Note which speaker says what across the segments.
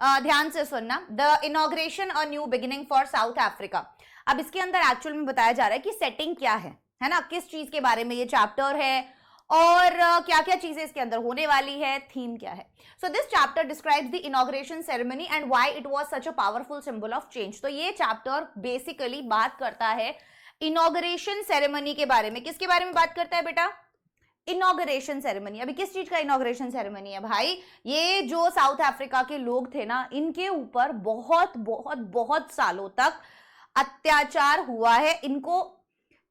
Speaker 1: ध्यान से सुनना, the inauguration a new beginning for south Africa. अब इसके अंदर एक्चुअल में बताया जा रहा है कि सेटिंग क्या है ना, किस चीज के बारे में ये चैप्टर है और क्या क्या चीजें इसके अंदर होने वाली है, थीम क्या है। So this chapter describes the inauguration ceremony and why it was such a powerful symbol of change. तो ये चैप्टर बेसिकली बात करता है इनॉग्रेशन सेरेमनी के बारे में। किसके बारे में बात करता है बेटा? Inauguration ceremony. अभी किस चीज का इनॉग्रेशन सेरेमनी है भाई? ये जो साउथ अफ्रीका के लोग थे ना, इनके ऊपर बहुत बहुत बहुत सालों तक अत्याचार हुआ है।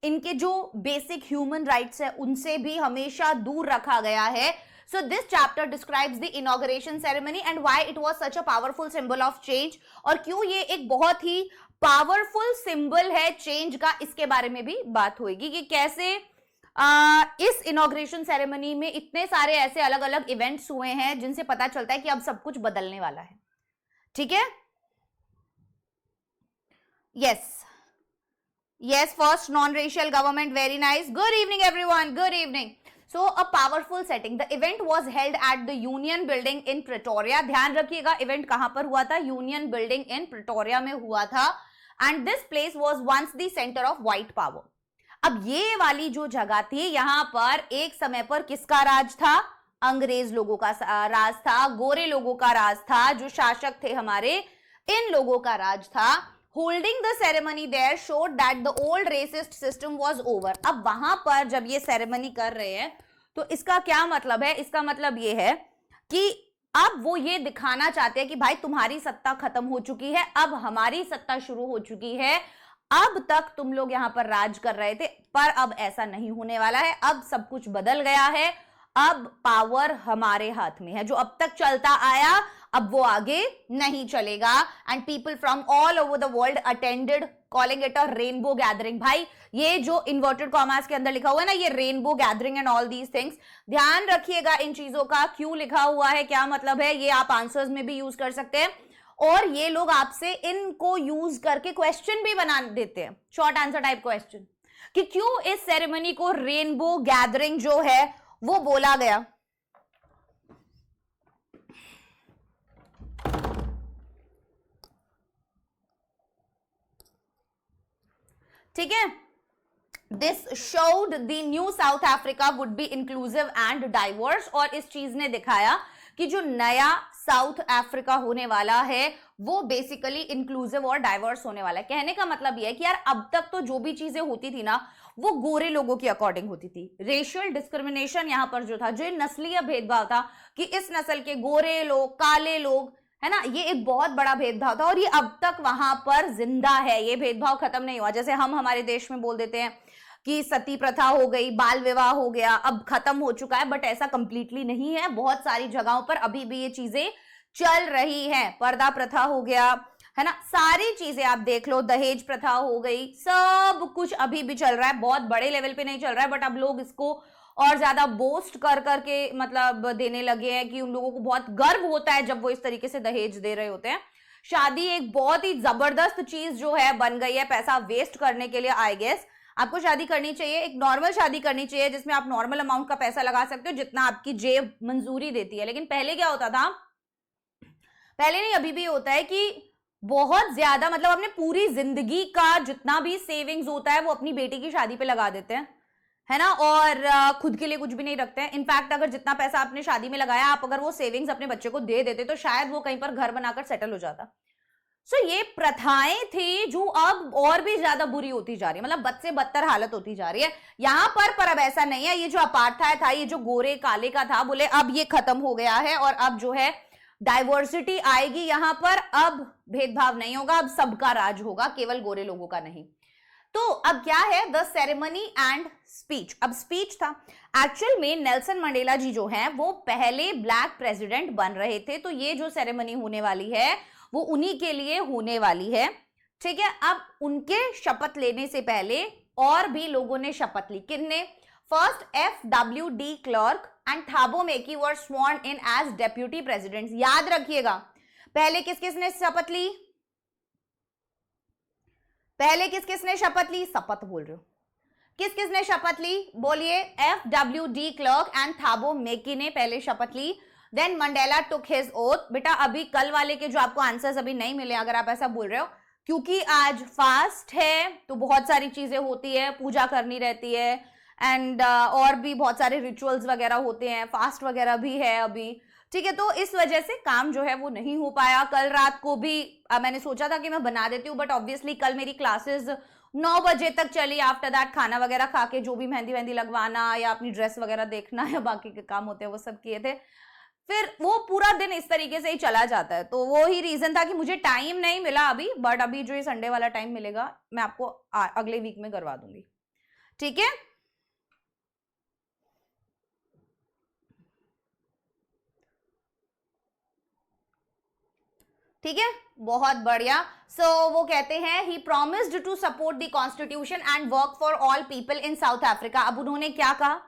Speaker 1: इनके जो बेसिक ह्यूमन राइट्स है उनसे भी हमेशा दूर रखा गया है। So this chapter describes the inauguration ceremony and why it was such a powerful symbol of change, और क्यों ये एक बहुत ही पावरफुल सिंबल है चेंज का, इसके बारे में भी बात होगी कि कैसे इस इनॉग्रेशन सेरेमनी में इतने सारे ऐसे अलग अलग इवेंट्स हुए हैं जिनसे पता चलता है कि अब सब कुछ बदलने वाला है। ठीक है, yes, first non-racial government, very nice. Good evening everyone, good evening. So a powerful setting, the event was held at the Union Building in Pretoria. ध्यान रखिएगा इवेंट कहां पर हुआ था? यूनियन बिल्डिंग इन प्रिटोरिया में हुआ था, and this place was once the center of white power. अब ये वाली जो जगह थी, यहां पर एक समय पर किसका राज था? अंग्रेज लोगों का राज था, गोरे लोगों का राज था, जो शासक थे हमारे, इन लोगों का राज था। Holding the ceremony there showed that the old racist system was over. अब वहां पर जब ये सेरेमनी कर रहे हैं तो इसका क्या मतलब है? इसका मतलब ये है कि अब वो ये दिखाना चाहते हैं कि भाई तुम्हारी सत्ता खत्म हो चुकी है, अब हमारी सत्ता शुरू हो चुकी है। अब तक तुम लोग यहां पर राज कर रहे थे, पर अब ऐसा नहीं होने वाला है, अब सब कुछ बदल गया है, अब पावर हमारे हाथ में है। जो अब तक चलता आया अब वो आगे नहीं चलेगा। And people from all over the world attended, calling it a rainbow gathering. भाई ये जो इन्वर्टेड कॉमास के अंदर लिखा हुआ है ना, ये rainbow gathering and all these things, ध्यान रखिएगा इन चीजों का, क्यों लिखा हुआ है, क्या मतलब है, ये आप आंसर्स में भी यूज कर सकते हैं। और ये लोग आपसे इनको यूज करके क्वेश्चन भी बना देते हैं, शॉर्ट आंसर टाइप क्वेश्चन, कि क्यों इस सेरेमनी को रेनबो गैदरिंग जो है वो बोला गया। ठीक है, this showed the new south Africa would be inclusive and diverse, और इस चीज ने दिखाया कि जो नया साउथ अफ्रीका होने वाला है वो बेसिकली इंक्लूसिव और डाइवर्स होने वाला है। कहने का मतलब यह है कि यार अब तक तो जो भी चीजें होती थी ना वो गोरे लोगों की अकॉर्डिंग होती थी। रेशियल डिस्क्रिमिनेशन यहां पर जो था, जो नस्लीय भेदभाव था कि इस नस्ल के गोरे लोग, काले लोग, है ना, ये एक बहुत बड़ा भेदभाव था और ये अब तक वहां पर जिंदा है, ये भेदभाव खत्म नहीं हुआ। जैसे हम हमारे देश में बोल देते हैं कि सती प्रथा हो गई, बाल विवाह हो गया, अब खत्म हो चुका है, बट ऐसा कंप्लीटली नहीं है। बहुत सारी जगहों पर अभी भी ये चीजें चल रही हैं। पर्दा प्रथा हो गया, है ना, सारी चीजें आप देख लो, दहेज प्रथा हो गई, सब कुछ अभी भी चल रहा है। बहुत बड़े लेवल पे नहीं चल रहा है, बट अब लोग इसको और ज्यादा बोस्ट कर करके मतलब देने लगे हैं कि उन लोगों को बहुत गर्व होता है जब वो इस तरीके से दहेज दे रहे होते हैं। शादी एक बहुत ही जबरदस्त चीज जो है बन गई है पैसा वेस्ट करने के लिए। आई गेस आपको शादी करनी चाहिए, एक नॉर्मल शादी करनी चाहिए जिसमें आप नॉर्मल अमाउंट का पैसा लगा सकते हो जितना आपकी जेब मंजूरी देती है। लेकिन पहले क्या होता था, पहले नहीं अभी भी होता है कि बहुत ज्यादा मतलब अपने पूरी जिंदगी का जितना भी सेविंग्स होता है वो अपनी बेटी की शादी पे लगा देते हैं, है ना, और खुद के लिए कुछ भी नहीं रखते हैं। इनफैक्ट अगर जितना पैसा आपने शादी में लगाया, आप अगर वो सेविंग्स अपने बच्चे को दे देते तो शायद वो कहीं पर घर बनाकर सेटल हो जाता। सो ये प्रथाएं थी जो अब और भी ज्यादा बुरी होती जा रही है, मतलब बद से बदतर हालत होती जा रही है यहां पर अब ऐसा नहीं है। ये जो अपार्थाइड था, ये जो गोरे काले का था, बोले अब ये खत्म हो गया है और अब जो है डाइवर्सिटी आएगी यहां पर, अब भेदभाव नहीं होगा, अब सबका राज होगा, केवल गोरे लोगों का नहीं। तो अब क्या है, द सेरेमनी एंड स्पीच। अब स्पीच था, एक्चुअल में नेल्सन मंडेला जी जो हैं वो पहले ब्लैक प्रेसिडेंट बन रहे थे, तो ये जो सेरेमनी होने वाली है वो उन्हीं के लिए होने वाली है। ठीक है, अब उनके शपथ लेने से पहले और भी लोगों ने शपथ ली। किसने? First FWD Klerk and Thabo Mbeki were sworn in as deputy presidents. याद रखिएगा, पहले किस किसने शपथ ली? पहले किस किसने शपथ ली? शपथ बोल रहे हो, किस किसने शपथ ली? बोलिए। FWD Klerk and Thabo Mbeki ने पहले शपथ ली। Then Mandela took his oath. बेटा अभी कल वाले के जो आपको आंसर्स अभी नहीं मिले, अगर आप ऐसा बोल रहे हो, क्योंकि आज फास्ट है तो बहुत सारी चीजें होती है, पूजा करनी रहती है, एंड और भी बहुत सारे रिचुअल्स वगैरह होते हैं, फास्ट वगैरह भी है अभी, ठीक है। तो इस वजह से काम जो है वो नहीं हो पाया। कल रात को भी मैंने सोचा था कि मैं बना देती हूँ, बट ऑब्वियसली कल मेरी क्लासेस 9 बजे तक चली। आफ्टर दैट खाना वगैरह खा के जो भी मेहंदी वहंदी लगवाना या अपनी ड्रेस वगैरह देखना या बाकी के काम होते हैं वो सब किए थे, फिर वो पूरा दिन इस तरीके से ही चला जाता है। तो वो ही रीजन था कि मुझे टाइम नहीं मिला अभी, बट अभी जो ये संडे वाला टाइम मिलेगा मैं आपको अगले वीक में करवा दूंगी, ठीक है। ठीक है, बहुत बढ़िया। सो वो कहते हैं he promised to support the constitution and work for all people in South Africa. अब उन्होंने क्या कहा,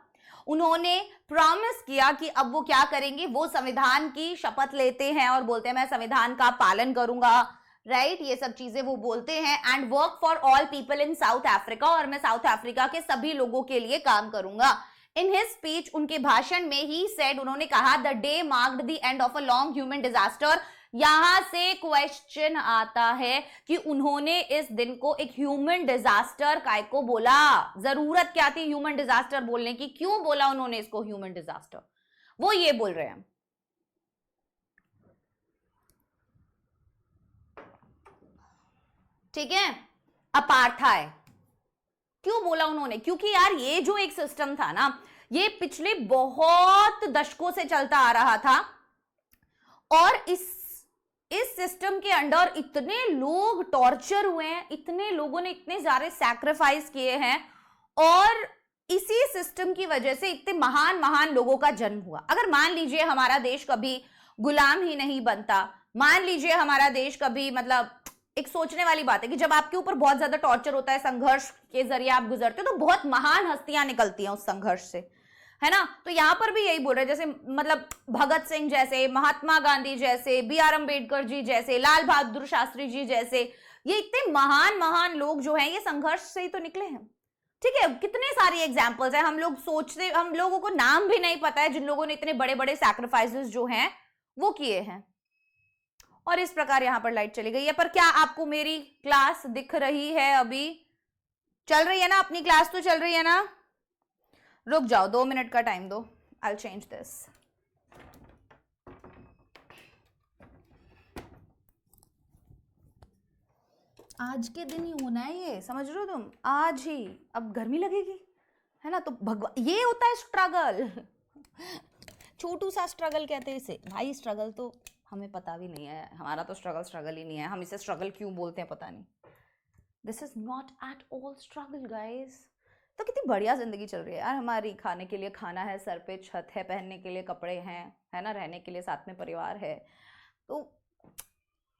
Speaker 1: उन्होंने प्रॉमिस किया कि अब वो क्या करेंगे, वो संविधान की शपथ लेते हैं और बोलते हैं मैं संविधान का पालन करूंगा, राइट, ये सब चीजें वो बोलते हैं। And work for all people in South Africa, और मैं साउथ अफ्रीका के सभी लोगों के लिए काम करूंगा। इन हिज स्पीच, उनके भाषण में ही सेड, उन्होंने कहा the day marked the end of a long human disaster. यहां से क्वेश्चन आता है कि उन्होंने इस दिन को एक ह्यूमन डिजास्टर काय को बोला, जरूरत क्या थी ह्यूमन डिजास्टर बोलने की, क्यों बोला उन्होंने इसको ह्यूमन डिजास्टर, वो ये बोल रहे हैं। ठीक है, अपार्थाइड क्यों बोला उन्होंने, क्योंकि यार ये जो एक सिस्टम था ना, ये पिछले बहुत दशकों से चलता आ रहा था, और इस सिस्टम के अंडर इतने लोग टॉर्चर हुए हैं, इतने लोगों ने इतने सारे सैक्रिफाइस किए हैं, और इसी सिस्टम की वजह से इतने महान महान लोगों का जन्म हुआ। अगर मान लीजिए हमारा देश कभी गुलाम ही नहीं बनता, मान लीजिए हमारा देश कभी, मतलब एक सोचने वाली बात है कि जब आपके ऊपर बहुत ज्यादा टॉर्चर होता है, संघर्ष के जरिए आप गुजरते हो, तो बहुत महान हस्तियां निकलती हैं उस संघर्ष से, है ना। तो यहां पर भी यही बोल रहे हैं, जैसे मतलब भगत सिंह जैसे, महात्मा गांधी जैसे, B.R. अम्बेडकर जी जैसे, लाल बहादुर शास्त्री जी जैसे, ये इतने महान महान लोग जो हैं ये संघर्ष से ही तो निकले हैं, ठीक है। कितने सारी एग्जाम्पल्स हैं, हम लोग सोचते, हम लोगों को नाम भी नहीं पता है जिन लोगों ने इतने बड़े बड़े सैक्रिफाइसेस जो हैं वो किए हैं। और इस प्रकार यहां पर लाइट चली गई है, पर क्या आपको मेरी क्लास दिख रही है, अभी चल रही है ना, अपनी क्लास तो चल रही है ना। रुक जाओ, 2 मिनट का टाइम दो, आई चेंज दिस। आज के दिन ही होना है ये, समझ रहे हो तुम, आज ही। अब गर्मी लगेगी, है ना, तो भगवान, ये होता है स्ट्रगल छोटू सा स्ट्रगल कहते हैं इसे भाई। स्ट्रगल तो हमें पता भी नहीं है, हमारा तो स्ट्रगल ही नहीं है, हम इसे स्ट्रगल क्यों बोलते हैं पता नहीं। This is not at all struggle guys. तो कितनी बढ़िया जिंदगी चल रही है यार हमारी, खाने के लिए खाना है, सर पे छत है, पहनने के लिए कपड़े हैं, है ना, रहने के लिए साथ में परिवार है, तो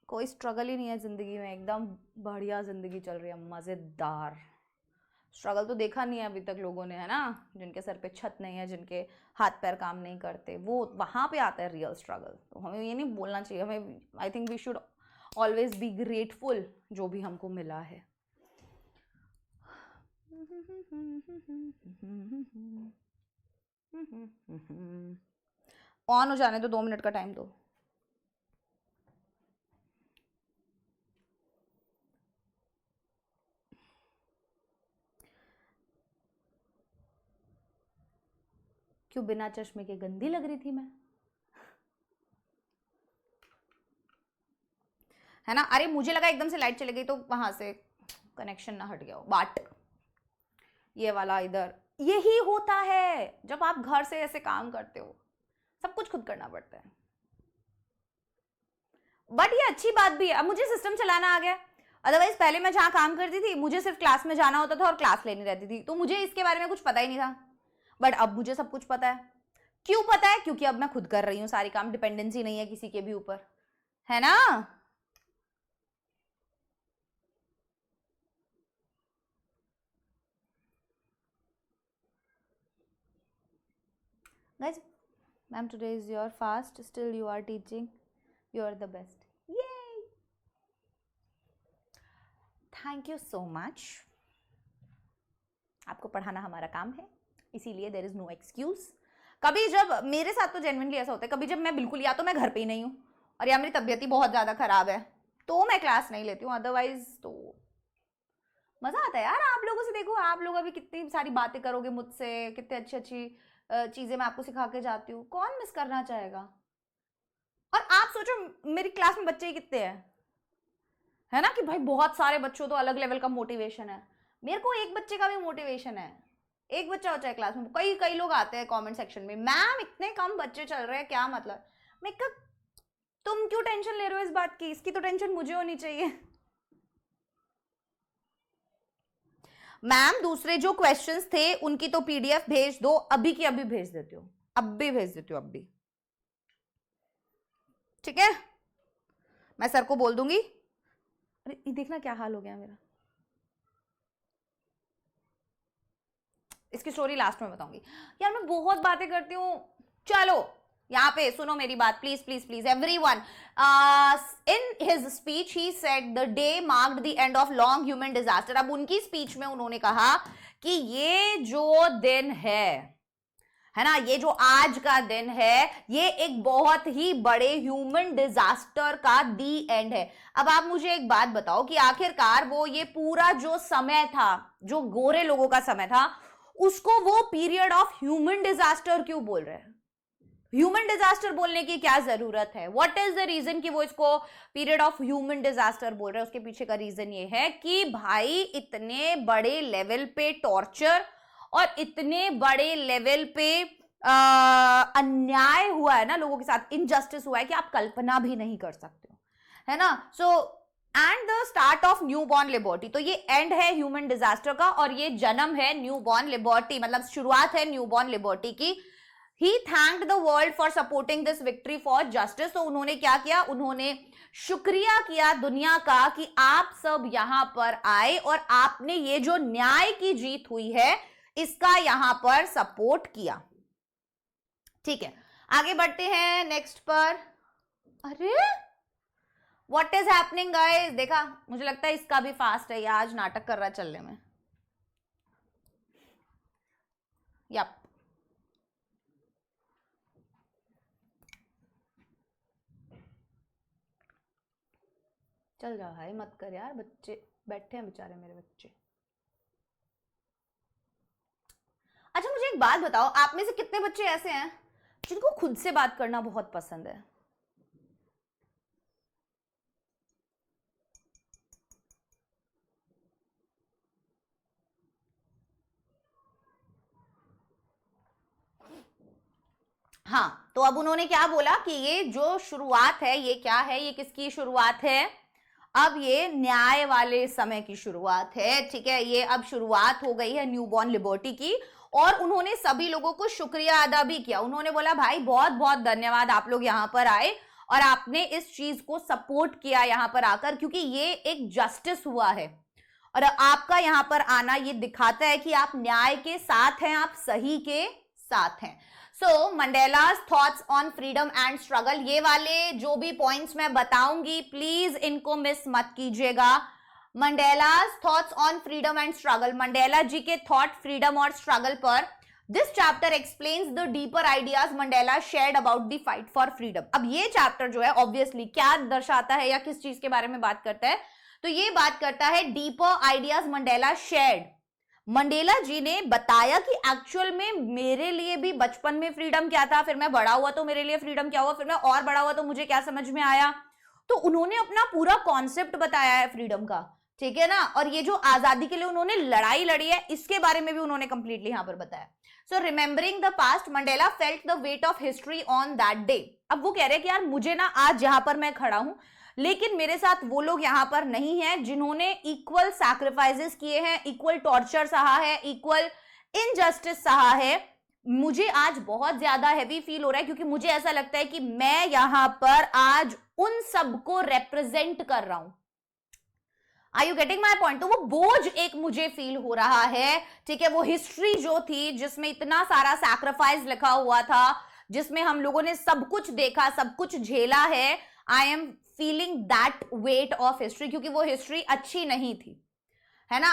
Speaker 1: कोई स्ट्रगल ही नहीं है जिंदगी में, एकदम बढ़िया जिंदगी चल रही है, मजेदार। स्ट्रगल तो देखा नहीं है अभी तक लोगों ने, है ना, जिनके सर पे छत नहीं है, जिनके हाथ पैर काम नहीं करते, वो वहां पे आता है रियल स्ट्रगल। तो हमें ये नहीं बोलना चाहिए, हमें, I think we should always be grateful जो भी हमको मिला है। ऑन हो जाने दो, 2 मिनट का टाइम दो। क्यों बिना चश्मे के गंदी लग रही थी मैं, है ना। अरे मुझे लगा एकदम से लाइट चली गई तो वहां से कनेक्शन ना हट गया हो, बट ये वाला इधर, यही होता है जब आप घर से ऐसे काम करते हो, सब कुछ खुद करना पड़ता है। बट ये अच्छी बात भी है, अब मुझे सिस्टम चलाना आ गया। अदरवाइज पहले मैं जहां काम करती थी मुझे सिर्फ क्लास में जाना होता था और क्लास लेनी रहती थी, तो मुझे इसके बारे में कुछ पता ही नहीं था। बट अब मुझे सब कुछ पता है। क्यों पता है, क्योंकि अब मैं खुद कर रही हूँ सारी काम, डिपेंडेंसी नहीं है किसी के भी ऊपर, है ना। Guys, ma'am, today is your fast, still you are teaching, you are the best, yay, thank you so much। आपको पढ़ाना हमारा काम है, इसीलिए देयर इज नो एक्सक्यूज। कभी जब मेरे साथ तो जेन्युइनली ऐसा होता है, कभी जब मैं बिल्कुल या तो मैं घर पे ही नहीं हूँ और या मेरी तबीयत ही बहुत ज्यादा खराब है तो मैं क्लास नहीं लेती हूँ, अदरवाइज तो मजा आता है यार आप लोगों से। देखो आप लोग अभी कितनी सारी बातें करोगे मुझसे, कितनी अच्छी अच्छी चीजें मैं आपको सिखा के जाती हूँ, कौन मिस करना चाहेगा। और आप सोचो मेरी क्लास में बच्चे ही कितने हैं, है ना, कि भाई बहुत सारे बच्चों तो अलग लेवल का मोटिवेशन है। मेरे को एक बच्चे का भी मोटिवेशन है, एक बच्चा होता है क्लास में, कई कई लोग आते हैं कमेंट सेक्शन में, मैम इतने कम बच्चे चल रहे हैं क्या मतलब। मैं कहा तुम क्यों टेंशन ले रहे हो इस बात की, इसकी तो टेंशन मुझे होनी चाहिए। मैम दूसरे जो क्वेश्चंस थे उनकी तो पीडीएफ भेज दो, अभी की अभी भेज देती हूँ, अब भी भेज देती हूँ, अब भी, ठीक है, मैं सर को बोल दूंगी। अरे देखना क्या हाल हो गया मेरा, इसकी स्टोरी लास्ट में बताऊंगी। यार मैं बहुत बातें करती हूँ। चलो यहाँ पे सुनो मेरी बात, please please please everyone. In his speech he said the day marked the end of long human disaster. अब उनकी स्पीच में उन्होंने कहा कि ये जो दिन है ना, ये जो आज का दिन है, ये एक बहुत ही बड़े ह्यूमन डिजास्टर का दी एंड है। अब आप मुझे एक बात बताओ कि आखिरकार वो ये पूरा जो समय था, जो गोरे लोगों का समय था, उसको वो पीरियड ऑफ ह्यूमन डिजास्टर क्यों बोल रहे हैं? ह्यूमन डिजास्टर बोलने की क्या जरूरत है? व्हाट इज द रीजन कि वो इसको पीरियड ऑफ ह्यूमन डिजास्टर बोल रहे हैं? उसके पीछे का रीजन ये है कि भाई इतने बड़े लेवल पे टॉर्चर और इतने बड़े लेवल पे अन्याय हुआ है ना लोगों के साथ, इनजस्टिस हुआ है कि आप कल्पना भी नहीं कर सकते हो, है ना। So and the start of new born liberty, तो ये एंड है ह्यूमन डिजास्टर का और ये जन्म है न्यू बॉर्न लिबर्टी, मतलब शुरुआत है न्यू बॉर्न लिबर्टी की। He thanked the world for supporting this victory for justice. तो उन्होंने क्या किया, उन्होंने शुक्रिया किया दुनिया का कि आप सब यहां पर आए और आपने ये जो न्याय की जीत हुई है इसका यहां पर सपोर्ट किया। ठीक है, आगे बढ़ते हैं नेक्स्ट पर। अरे व्हाट इज हैपनिंग गाइस, देखा, मुझे लगता है इसका भी फास्ट है, ये आज नाटक कर रहा है चलने में। यप, चल रहा है, मत कर यार, बच्चे बैठे हैं बेचारे मेरे बच्चे। अच्छा मुझे एक बात बताओ, आप में से कितने बच्चे ऐसे हैं जिनको खुद से बात करना बहुत पसंद है? हाँ, तो अब उन्होंने क्या बोला कि ये जो शुरुआत है ये क्या है, ये किसकी शुरुआत है? अब ये न्याय वाले समय की शुरुआत है, ठीक है, ये अब शुरुआत हो गई है न्यू बॉर्न लिबर्टी की। और उन्होंने सभी लोगों को शुक्रिया अदा भी किया, उन्होंने बोला भाई बहुत बहुत धन्यवाद, आप लोग यहाँ पर आए और आपने इस चीज को सपोर्ट किया यहाँ पर आकर, क्योंकि ये एक जस्टिस हुआ है और आपका यहाँ पर आना ये दिखाता है कि आप न्याय के साथ हैं, आप सही के साथ हैं। So Mandela's thoughts on freedom and struggle, ये वाले जो भी पॉइंट्स मैं बताऊंगी प्लीज इनको मिस मत कीजिएगा। Mandela's thoughts on freedom and struggle, Mandela ji के थॉट फ्रीडम और स्ट्रगल पर। This chapter explains the deeper ideas Mandela shared about the fight for freedom. अब ये चैप्टर जो है ऑब्वियसली क्या दर्शाता है या किस चीज के बारे में बात करता है, तो ये बात करता है deeper ideas Mandela shared. Mandela ji ने बताया कि एक्चुअल में मेरे लिए भी बचपन में फ्रीडम क्या था, फिर मैं बड़ा हुआ तो मेरे लिए फ्रीडम क्या हुआ, फिर मैं और बड़ा हुआ तो मुझे क्या समझ में आया। तो उन्होंने अपना पूरा कॉन्सेप्ट बताया है फ्रीडम का, ठीक है ना। और ये जो आजादी के लिए उन्होंने लड़ाई लड़ी है इसके बारे में भी उन्होंने कंप्लीटली यहां पर बताया। So remembering the past, Mandela felt the weight of history on that day. अब वो कह रहे हैं कि यार मुझे ना आज यहां पर मैं खड़ा हूं, लेकिन मेरे साथ वो लोग यहां पर नहीं हैं जिन्होंने इक्वल सैक्रिफाइसेस किए हैं, इक्वल टॉर्चर सहा है, इक्वल इनजस्टिस सहा है। मुझे आज बहुत ज्यादा हैवी फील हो रहा है क्योंकि मुझे ऐसा लगता है कि मैं यहां पर आज उन सबको रिप्रेजेंट कर रहा हूं। Are you getting my point? तो वो बोझ एक मुझे फील हो रहा है, ठीक है, वो हिस्ट्री जो थी जिसमें इतना सारा सैक्रिफाइस लिखा हुआ था, जिसमें हम लोगों ने सब कुछ देखा, सब कुछ झेला है, I am feeling that wait of history, क्योंकि वो हिस्ट्री अच्छी नहीं थी, है ना।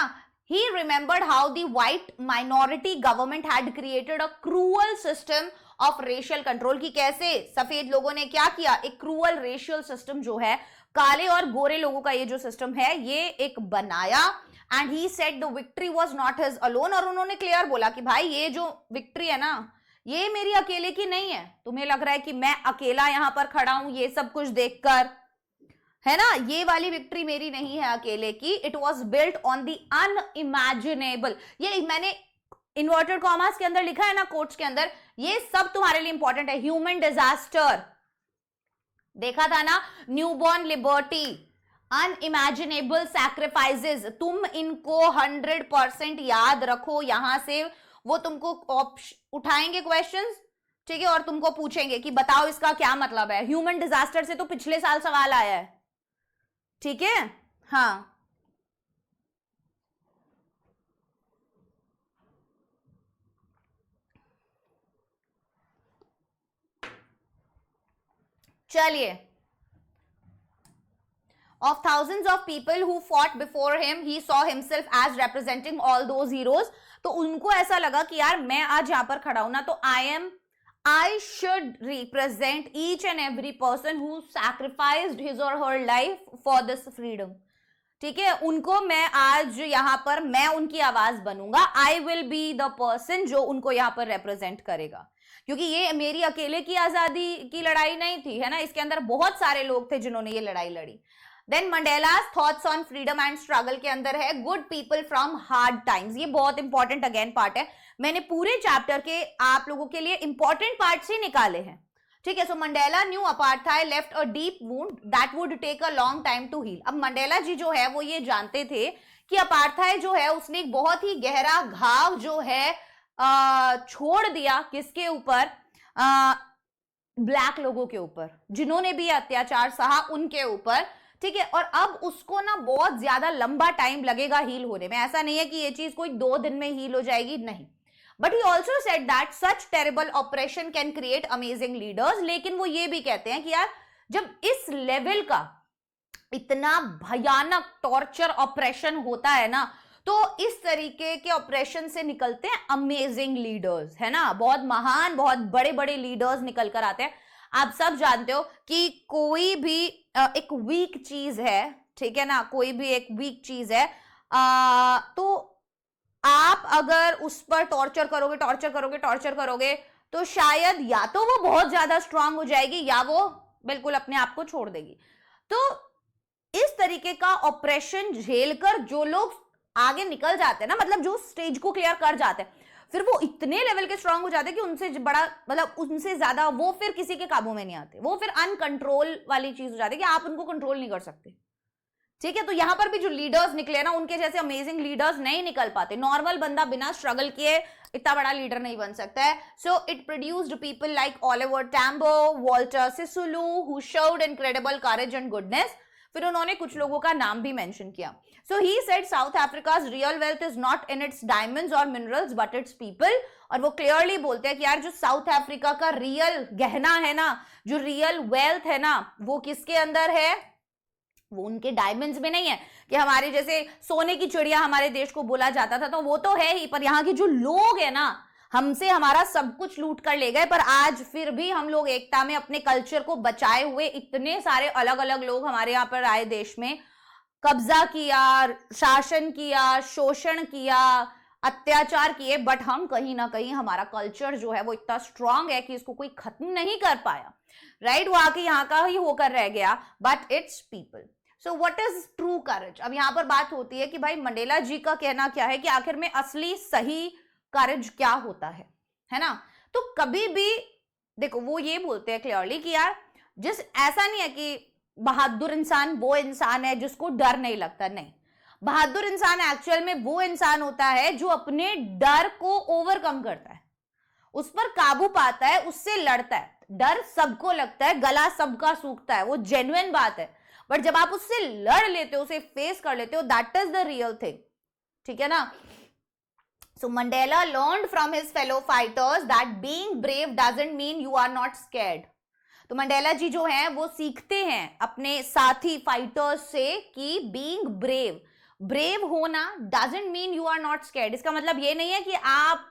Speaker 1: He remembered how the white minority government had created a cruel system of racial control, कि कैसे सफेद लोगों ने क्या किया, एक cruel racial system जो है काले और गोरे लोगों का ये जो सिस्टम है ये एक बनाया. And he said the victory was not his alone, और उन्होंने क्लियर बोला कि भाई ये जो विक्ट्री है ना ये मेरी अकेले की नहीं है. तुम्हें लग रहा है कि मैं अकेला यहां पर खड़ा हूं ये सब कुछ देखकर, है ना, ये वाली विक्ट्री मेरी नहीं है अकेले की. It was built on the unimaginable. ये मैंने इन्वर्टेड कॉमास के अंदर लिखा है ना कोट्स के अंदर, ये सब तुम्हारे लिए इंपॉर्टेंट है. ह्यूमन डिजास्टर देखा था ना, न्यूबॉर्न लिबर्टी, अनइमेजिनेबल सैक्रिफाइसेस. तुम इनको 100% याद रखो. यहां से वो तुमको उठाएंगे क्वेश्चंस, ठीक है, और तुमको पूछेंगे कि बताओ इसका क्या मतलब है. ह्यूमन डिजास्टर से तो पिछले साल सवाल आया है, ठीक है. हाँ, चलिए. Of thousands of people who fought before him, he saw himself as representing all those heroes. तो उनको ऐसा लगा कि यार मैं आज यहां पर खड़ा हूं ना, तो I should represent each and every person who sacrificed his or her life for this freedom. ठीक है, उनको मैं आज यहां पर मैं उनकी आवाज बनूंगा. I will be the person जो उनको यहां पर represent करेगा, क्योंकि ये मेरी अकेले की आजादी की लड़ाई नहीं थी, है ना, इसके अंदर बहुत सारे लोग थे जिन्होंने ये लड़ाई लड़ी. Then Mandela's thoughts on freedom and struggle के अंदर है good people from hard times. ये बहुत इंपॉर्टेंट अगेन पार्ट है. मैंने पूरे चैप्टर के आप लोगों के लिए इंपॉर्टेंट पार्ट्स ही निकाले हैं, ठीक है. So Mandela knew apartheid left a deep wound that would take a long time to heal. अब मंडेला जी जो है वो ये जानते थे कि अपार्थाइड जो है उसने एक बहुत ही गहरा घाव जो है छोड़ दिया. किसके ऊपर? ब्लैक लोगों के ऊपर, जिन्होंने भी अत्याचार सहा उनके ऊपर, ठीक है. और अब उसको ना बहुत ज्यादा लंबा टाइम लगेगा हील होने में. ऐसा नहीं है कि ये चीज कोई 2 दिन में हील हो जाएगी, नहीं. But he also said that such terrible operation can create amazing leaders. लेकिन वो ये भी कहते हैं कि यार जब इस लेवल का इतना भयानक टॉर्चर ऑपरेशन होता है ना, तो इस तरीके के ऑपरेशन से निकलते हैं अमेजिंग लीडर्स, है ना. बहुत महान, बहुत बड़े बड़े लीडर्स निकल कर आते हैं. आप सब जानते हो कि कोई भी एक वीक चीज है, ठीक है ना, कोई भी एक वीक चीज है, तो आप अगर उस पर टॉर्चर करोगे तो शायद या तो वो बहुत ज्यादा स्ट्रांग हो जाएगी या वो बिल्कुल अपने आप को छोड़ देगी. तो इस तरीके का ऑपरेशन झेलकर जो लोग आगे निकल जाते हैं ना, मतलब जो स्टेज को क्लियर कर जाते हैं, फिर वो इतने लेवल के स्ट्रांग हो जाते हैं कि उनसे बड़ा, मतलब उनसे ज्यादा वो फिर किसी के काबू में नहीं आते. वो फिर अनकंट्रोल वाली चीज हो जाती है कि आप उनको कंट्रोल नहीं कर सकते, ठीक है. तो यहां पर भी जो लीडर्स निकले ना, उनके जैसे अमेजिंग लीडर्स नहीं निकल पाते. नॉर्मल बंदा बिना स्ट्रगल किए इतना बड़ा लीडर नहीं बन सकता है. So it produced people like Oliver Tambo, Walter Sisulu, who showed incredible courage and goodness. फिर उन्होंने कुछ लोगों का नाम भी मेंशन किया. So he said South Africa's real wealth is not in its diamonds और मिनरल्स बट इट्स पीपल. और वो क्लियरली बोलते हैं कि यार जो साउथ अफ्रीका का रियल गहना है ना, जो रियल वेल्थ है ना, वो किसके अंदर है? वो उनके डायमंड्स में नहीं है कि हमारे जैसे सोने की चिड़िया हमारे देश को बोला जाता था, तो वो तो है ही, पर यहाँ के जो लोग है ना, हमसे हमारा सब कुछ लूट कर ले गए, पर आज फिर भी हम लोग एकता में अपने कल्चर को बचाए हुए, इतने सारे अलग अलग लोग हमारे यहाँ पर आए, देश में कब्जा किया, शासन किया, शोषण किया, अत्याचार किए, बट हम कहीं ना कहीं हमारा कल्चर जो है वो इतना स्ट्रांग है कि इसको कोई खत्म नहीं कर पाया, राइट. वो आके यहाँ का ही होकर रह गया, but its people. So what is true courage? अब यहां पर बात होती है कि भाई मंडेला जी का कहना क्या है कि आखिर में असली सही करेज क्या होता है ना. तो कभी भी देखो वो ये बोलते हैं क्लियरली कि यार जिस ऐसा नहीं है कि बहादुर इंसान वो इंसान है जिसको डर नहीं लगता, नहीं. बहादुर इंसान एक्चुअल में वो इंसान होता है जो अपने डर को ओवरकम करता है, उस पर काबू पाता है, उससे लड़ता है. डर सबको लगता है, गला सबका सूखता है, वो जेन्युइन बात है, बट जब आप उससे लड़ लेते हो, उसे फेस कर लेते हो, that is the real thing, ठीक है ना. So Mandela learned from his fellow fighters that being brave doesn't mean you are not scared. तो मंडेला जी जो हैं वो सीखते हैं अपने साथी फाइटर्स से कि बीइंग ब्रेव ब्रेव होना doesn't mean you are not scared. इसका मतलब ये नहीं है कि आप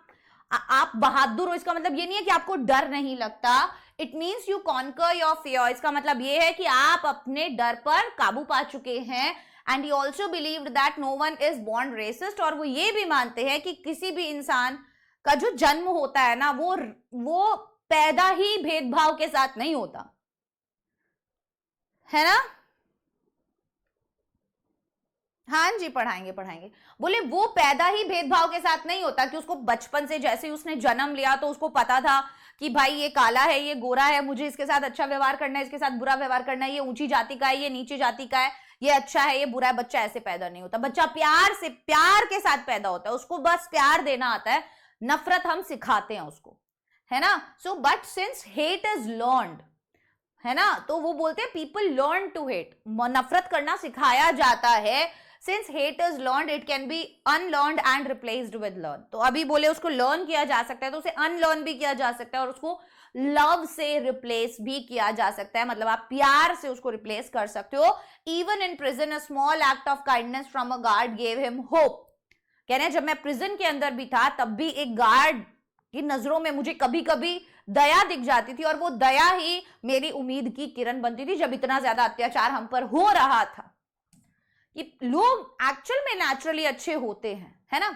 Speaker 1: बहादुर हो, इसका मतलब ये नहीं है कि आपको डर नहीं लगता। It means you conquer your fear. इसका मतलब ये है कि आप अपने डर पर काबू पा चुके हैं। And he also believed that no one is born racist, और वो ये भी मानते हैं कि किसी भी इंसान का जो जन्म होता है ना, वो पैदा ही भेदभाव के साथ नहीं होता है ना। हाँ जी, पढ़ाएंगे पढ़ाएंगे। बोले वो पैदा ही भेदभाव के साथ नहीं होता कि उसको बचपन से जैसे ही उसने जन्म लिया तो उसको पता था कि भाई ये काला है, ये गोरा है, मुझे इसके साथ अच्छा व्यवहार करना है, इसके साथ बुरा व्यवहार करना है, ये ऊंची जाति का है, ये नीची जाति का है, ये अच्छा है, ये बुरा है। बच्चा ऐसे पैदा नहीं होता। बच्चा प्यार के साथ पैदा होता है, उसको बस प्यार देना आता है, नफरत हम सिखाते हैं उसको, है ना। So but since hate is learned, है ना, तो वो बोलते हैं पीपल लर्न टू हेट, नफरत करना सिखाया जाता है। Since hate is learned it can be unlearned and replaced with learn. तो अभी बोले उसको लर्न किया जा सकता है तो उसे अनलर्न भी किया जा सकता है, और उसको लव से रिप्लेस भी किया जा सकता है, मतलब आप प्यार से उसको रिप्लेस कर सकते हो। Even in prison a small act of kindness from a guard gave him hope. कह रहे हैं जब मैं प्रिजन के अंदर भी था तब भी एक गार्ड की नजरों में मुझे कभी कभी दया दिख जाती थी, और वो दया ही मेरी उम्मीद की किरण बनती थी जब इतना ज्यादा अत्याचार हम पर हो रहा था। कि लोग एक्चुअल में नेचुरली अच्छे होते हैं, है ना।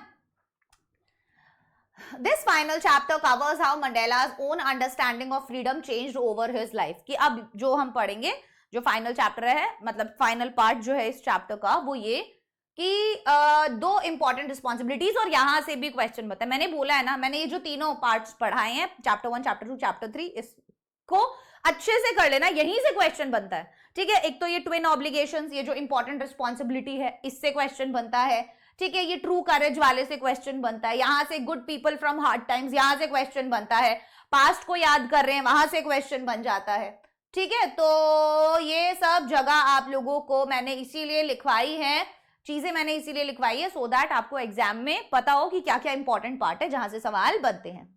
Speaker 1: This final chapter covers how Mandela's own understanding of freedom changed over his life। कि अब जो हम पढ़ेंगे, जो फाइनल चैप्टर है, मतलब फाइनल पार्ट जो है इस चैप्टर का, वो ये कि दो इंपॉर्टेंट रिस्पॉन्सिबिलिटीज, और यहां से भी क्वेश्चन बनता है। मैंने बोला है ना, मैंने ये जो तीनों पार्ट्स पढ़ाए हैं, चैप्टर 1, चैप्टर 2, चैप्टर 3, इसको अच्छे से कर लेना, यहीं से क्वेश्चन बनता है, ठीक है। एक तो ये ट्विन ऑब्लिगेशंस, ये जो इंपॉर्टेंट रिस्पॉन्सिबिलिटी है, इससे क्वेश्चन बनता है, ठीक है। ये ट्रू करेज वाले से क्वेश्चन बनता है, यहां से good people from hard times, यहां से क्वेश्चन बनता है, पास्ट को याद कर रहे हैं वहां से क्वेश्चन बन जाता है, ठीक है। तो ये सब जगह आप लोगों को मैंने इसीलिए लिखवाई है, चीजें मैंने इसीलिए लिखवाई है सो दैट आपको एग्जाम में पता हो कि क्या क्या इंपॉर्टेंट पार्ट है जहां से सवाल बनते हैं।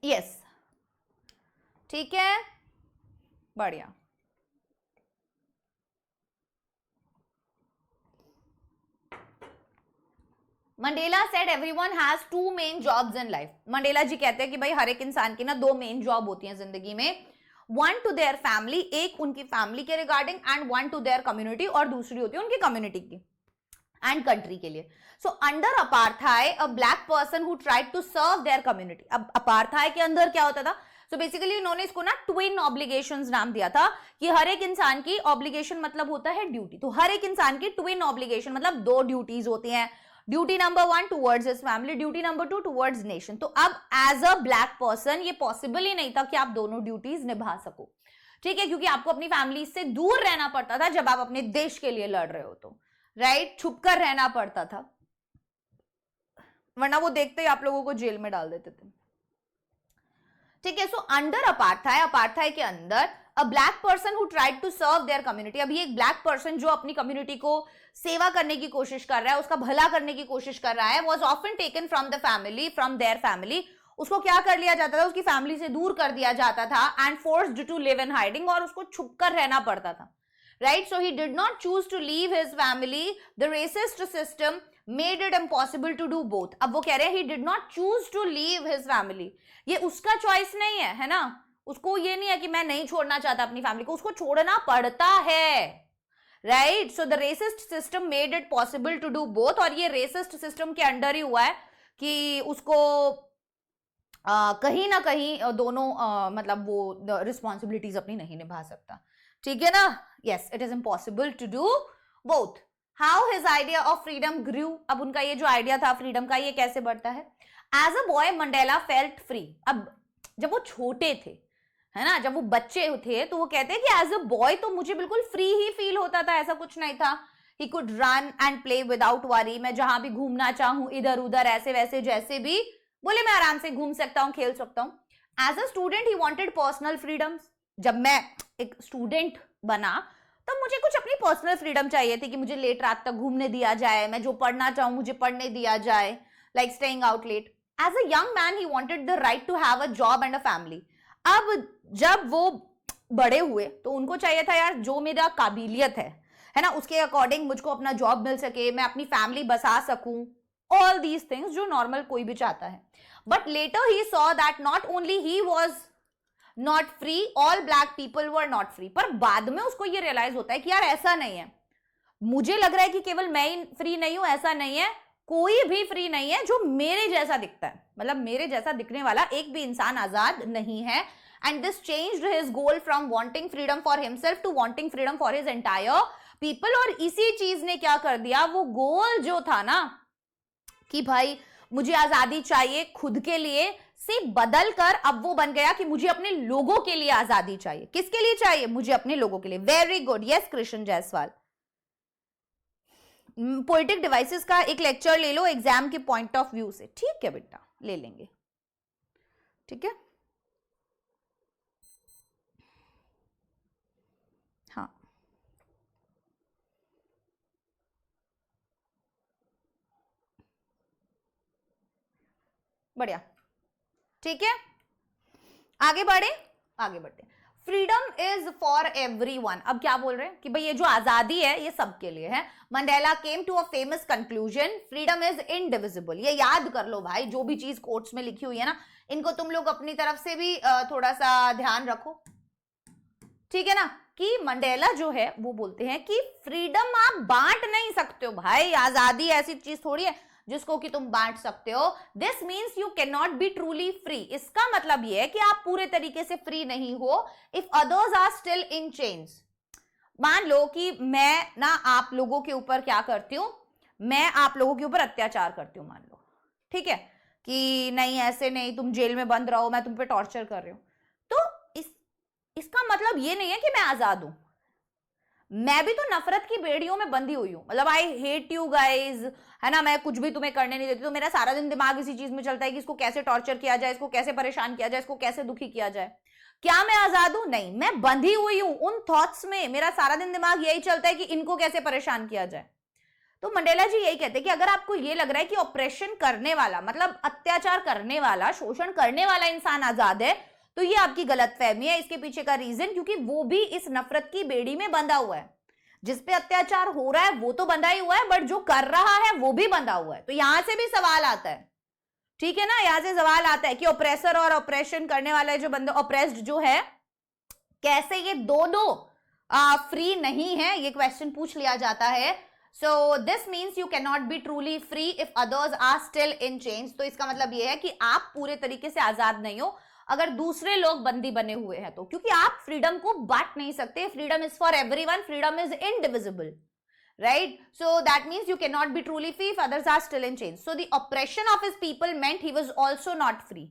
Speaker 1: यस, ठीक है, बढ़िया। Mandela said everyone has two main jobs in life. Mandela ji कहते हैं कि भाई हर एक इंसान की ना दो मेन जॉब होती हैं जिंदगी में, वन टू देयर फैमिली, एक उनकी फैमिली के regarding, and one to their community, और दूसरी होती है उनकी कम्युनिटी की एंड कंट्री के लिए। So under apartheid a black person who tried to serve their community. अब अपार्थाइड के अंदर क्या होता था, सो बेसिकली उन्होंने इसको ना ट्विन ऑब्लिगेशंस नाम दिया था, कि हर एक इंसान की ऑब्लिगेशन मतलब होता है ड्यूटी, तो हर एक इंसान की ट्विन ऑब्लिगेशन मतलब दो ड्यूटीज होती हैं। Duty number 1 towards his family, duty number 2 towards nation. तो अब एज अ ब्लैक पर्सन ये पॉसिबल ही नहीं था कि आप दोनों ड्यूटीज निभा सको, ठीक है, क्योंकि आपको अपनी फैमिली से दूर रहना पड़ता था जब आप अपने देश के लिए लड़ रहे हो, तो राइट, छुपकर रहना पड़ता था, वरना वो देखते ही आप लोगों को जेल में डाल देते थे, ठीक है। सो अंडर अपार्थाइड के अंदर a black person who tried to serve their community. अभी एक ब्लैक पर्सन जो अपनी कम्युनिटी को सेवा करने की कोशिश कर रहा है, उसका भला करने की कोशिश कर रहा है, was often taken from the family, from their family. उसको क्या कर लिया जाता था, उसकी फैमिली से दूर कर दिया जाता था, and forced to live in hiding, और उसको छुपकर रहना पड़ता था, right. So he did not choose to leave his family, the racist system made it impossible to do both. अब वो कह रहे हैं he did not choose to leave his family, ये उसका चॉइस नहीं है ना, उसको ये नहीं है कि मैं नहीं छोड़ना चाहता अपनी फैमिली को, उसको छोड़ना पड़ता है, right. So the racist system made it possible to do both, और ये रेसिस्ट सिस्टम के अंडर ही हुआ है कि उसको कहीं ना कहीं दोनों मतलब वो रिस्पॉन्सिबिलिटीज अपनी नहीं निभा सकता, ठीक है ना। Yes, it is impossible to do both. How his idea of freedom grew. अब उनका ये जो आइडिया था फ्रीडम का, ये कैसे बढ़ता है। As a boy Mandela felt free. अब जब वो छोटे थे, है ना, जब वो बच्चे थे, तो वो कहते हैं कि एज अ बॉय तो मुझे बिल्कुल फ्री ही फील होता था, ऐसा कुछ नहीं था। He could run and play without worry. मैं जहां भी घूमना चाहूं, इधर उधर, ऐसे वैसे, जैसे भी, बोले मैं आराम से घूम सकता हूं, खेल सकता हूं। As a student he wanted personal freedoms. जब मैं एक स्टूडेंट बना तब मुझे कुछ अपनी पर्सनल फ्रीडम चाहिए थी, कि मुझे लेट रात तक घूमने दिया जाए, मैं जो पढ़ना चाहूं मुझे पढ़ने दिया जाए, like staying out late. As a young man he wanted the right to have a job and a family. अब जब वो बड़े हुए तो उनको चाहिए था यार जो मेरा काबिलियत है ना, उसके अकॉर्डिंग मुझको अपना जॉब मिल सके, मैं अपनी फैमिली बसा सकूं, ऑल दीज थिंग्स जो नॉर्मल कोई भी चाहता है. But later he saw that not only he was not free, all black people were not free. पर बाद में उसको ये रियलाइज होता है कि यार ऐसा नहीं है, मुझे लग रहा है कि केवल मैं ही फ्री नहीं हूं, ऐसा नहीं है, कोई भी फ्री नहीं है जो मेरे जैसा दिखता है, मतलब मेरे जैसा दिखने वाला एक भी इंसान आजाद नहीं है. And this changed his goal from wanting freedom for himself to wanting freedom for his entire people. और इसी चीज ने क्या कर दिया, वो गोल जो था ना कि भाई मुझे आजादी चाहिए खुद के लिए, से बदल कर अब वो बन गया कि मुझे अपने लोगों के लिए आजादी चाहिए. किसके लिए चाहिए, मुझे अपने लोगों के लिए. Very good, yes Krishna Jaiswal. Poetic devices का एक लेक्चर ले लो एग्जाम के पॉइंट ऑफ व्यू से. ठीक है बेटा, ले लेंगे. ठीक है, हाँ बढ़िया. ठीक है, आगे बढ़े, आगे बढ़ते. Freedom is for everyone. अब क्या बोल रहे हैं कि भाई ये जो आजादी है ये सबके लिए है. Mandela came to a famous conclusion, freedom is indivisible. ये याद कर लो भाई, जो भी चीज कोट्स में लिखी हुई है ना, इनको तुम लोग अपनी तरफ से भी थोड़ा सा ध्यान रखो. ठीक है ना, कि मंडेला जो है वो बोलते हैं कि फ्रीडम आप बांट नहीं सकते हो भाई, आजादी ऐसी चीज थोड़ी है जिसको कि तुम बांट सकते हो. This means you can not be truly free. इसका मतलब यह है कि आप पूरे तरीके से फ्री नहीं हो. If others are still in chains, मान लो कि मैं ना आप लोगों के ऊपर क्या करती हूं, मैं आप लोगों के ऊपर अत्याचार करती हूं, मान लो, ठीक है, कि नहीं ऐसे नहीं, तुम जेल में बंद रहो, मैं तुम पे टॉर्चर कर रही हूं, तो इसका मतलब ये नहीं है कि मैं आजाद हूं. मैं भी तो नफरत की बेड़ियों में बंधी हुई हूं. मतलब आई हेट यू गाइज, है ना, मैं कुछ भी तुम्हें करने नहीं देती, तो मेरा सारा दिन दिमाग इसी चीज में चलता है कि इसको कैसे टॉर्चर किया जाए, इसको कैसे परेशान किया जाए, इसको कैसे दुखी किया जाए. क्या मैं आजाद हूं? नहीं, मैं बंधी हुई हूं उन थॉट्स में. मेरा सारा दिन दिमाग यही चलता है कि इनको कैसे परेशान किया जाए. तो मंडेला जी यही कहते हैं कि अगर आपको ये लग रहा है कि ऑपरेशन करने वाला, मतलब अत्याचार करने वाला, शोषण करने वाला इंसान आजाद है, तो ये आपकी गलतफहमी है. इसके पीछे का रीजन, क्योंकि वो भी इस नफरत की बेड़ी में बंधा हुआ है. जिस पे अत्याचार हो रहा है वो तो बंधा ही हुआ है, बट जो कर रहा है वो भी बंधा हुआ है. तो यहां से भी सवाल आता है, ठीक है ना, यहां से सवाल आता है कि ऑपरेसर और ऑपरेशन करने वाला जो बंदा, ऑपरेस्ड जो है, कैसे ये दोनों फ्री नहीं है, ये क्वेश्चन पूछ लिया जाता है. So this means you can not be truly free if others are still in chains. तो इसका मतलब ये है कि आप पूरे तरीके से आजाद नहीं हो अगर दूसरे लोग बंदी बने हुए हैं तो, क्योंकि आप फ्रीडम को बांट नहीं सकते. Freedom is for everyone, freedom is indivisible, right? So that means you cannot be truly free if others are still in chains. So the oppression of his people meant he was also not free.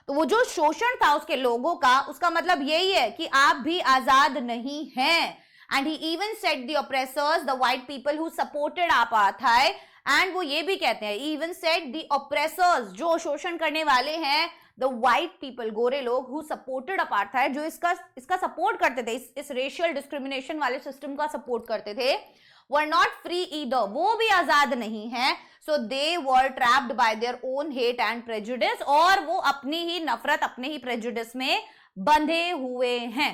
Speaker 1: तो वो जो शोषण था उसके लोगों का, उसका मतलब यही है कि आप भी आजाद नहीं हैं. And he even said the oppressors, the white people who supported apartheid, and वो ये भी कहते हैं, even said the oppressors, जो शोषण करने वाले हैं, the white people, गोरे लोग, who supported apartheid, जो इसका सपोर्ट करते थे, इस रेशियल डिस्क्रिमिनेशन वाले सिस्टम का सपोर्ट करते थे, were not free either. वो भी आजाद नहीं है. So they were trapped by their own hate and prejudice, और वो अपनी ही नफरत, अपने ही prejudice में बंधे हुए हैं.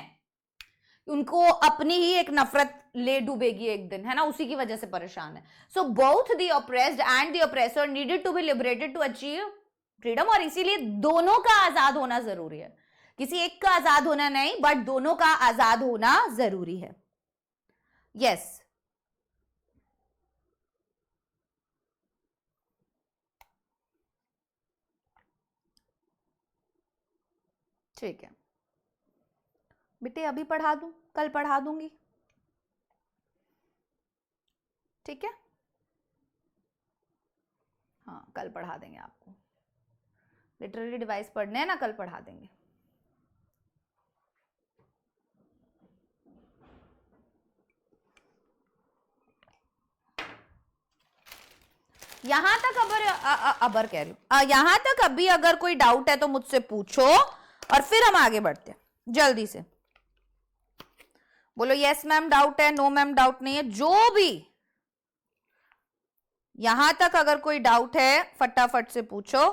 Speaker 1: उनको अपनी ही एक नफरत ले डूबेगी एक दिन, है ना, उसी की वजह से परेशान है. So both the oppressed and the oppressor needed to be liberated to achieve freedom, और इसीलिए दोनों का आजाद होना जरूरी है. किसी एक का आजाद होना नहीं, बट दोनों का आजाद होना जरूरी है. यस, ठीक है बेटे, अभी पढ़ा दूं, कल पढ़ा दूंगी, ठीक है, हाँ कल पढ़ा देंगे आपको. लिटरेरी डिवाइस पढ़ने हैं ना, कल पढ़ा देंगे. यहां तक अबर कह रही हूं, यहां तक अभी अगर कोई डाउट है तो मुझसे पूछो, और फिर हम आगे बढ़ते हैं जल्दी से. बोलो यस मैम डाउट है, नो मैम डाउट नहीं है, जो भी यहां तक अगर कोई डाउट है फटाफट से पूछो.